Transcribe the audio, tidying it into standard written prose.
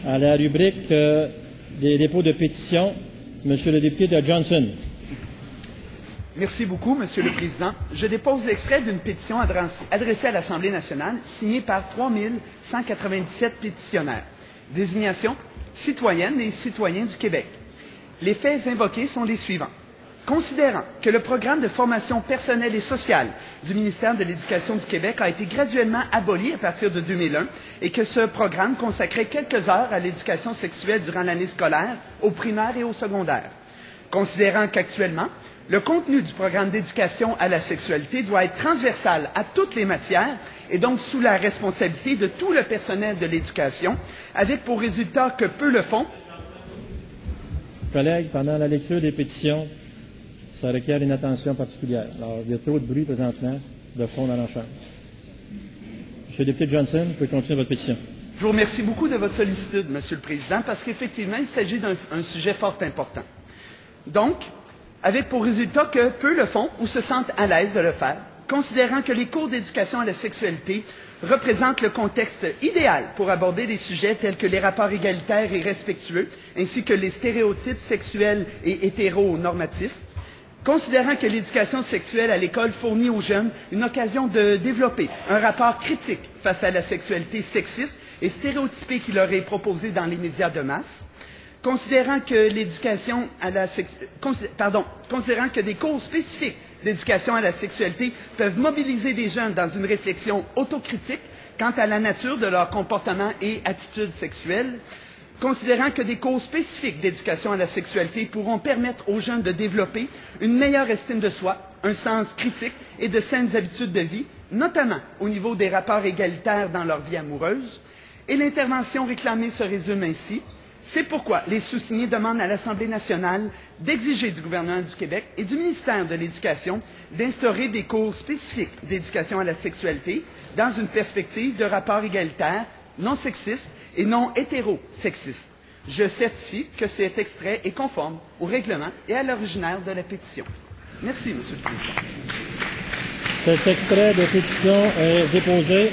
À la rubrique des dépôts de pétitions, Monsieur le député de Johnson. Merci beaucoup, Monsieur le Président. Je dépose l'extrait d'une pétition adressée à l'Assemblée nationale, signée par 3197 pétitionnaires. Désignation citoyennes et citoyens du Québec. Les faits invoqués sont les suivants. Considérant que le programme de formation personnelle et sociale du ministère de l'Éducation du Québec a été graduellement aboli à partir de 2001 et que ce programme consacrait quelques heures à l'éducation sexuelle durant l'année scolaire, au primaire et au secondaire. Considérant qu'actuellement, le contenu du programme d'éducation à la sexualité doit être transversal à toutes les matières et donc sous la responsabilité de tout le personnel de l'éducation, avec pour résultat que peu le font. Collègues, pendant la lecture des pétitions, ça requiert une attention particulière. Alors, il y a trop de bruit présentement de fond dans la Chambre. Monsieur le député Johnson, vous pouvez continuer votre pétition. Je vous remercie beaucoup de votre sollicitude, Monsieur le Président, parce qu'effectivement, il s'agit d'un sujet fort important. Donc, avec pour résultat que peu le font ou se sentent à l'aise de le faire, considérant que les cours d'éducation à la sexualité représentent le contexte idéal pour aborder des sujets tels que les rapports égalitaires et respectueux, ainsi que les stéréotypes sexuels et hétéronormatifs, considérant que l'éducation sexuelle à l'école fournit aux jeunes une occasion de développer un rapport critique face à la sexualité sexiste et stéréotypée qui leur est proposée dans les médias de masse, considérant que considérant que des cours spécifiques d'éducation à la sexualité peuvent mobiliser des jeunes dans une réflexion autocritique quant à la nature de leur comportement et attitudes sexuelles, considérant que des cours spécifiques d'éducation à la sexualité pourront permettre aux jeunes de développer une meilleure estime de soi, un sens critique et de saines habitudes de vie, notamment au niveau des rapports égalitaires dans leur vie amoureuse, et l'intervention réclamée se résume ainsi. C'est pourquoi les sous-signés demandent à l'Assemblée nationale d'exiger du gouvernement du Québec et du ministère de l'Éducation d'instaurer des cours spécifiques d'éducation à la sexualité dans une perspective de rapport égalitaire, non sexiste et non hétérosexiste. Je certifie que cet extrait est conforme au règlement et à l'originaire de la pétition. Merci, Monsieur le Président. Cet extrait de pétition est déposé.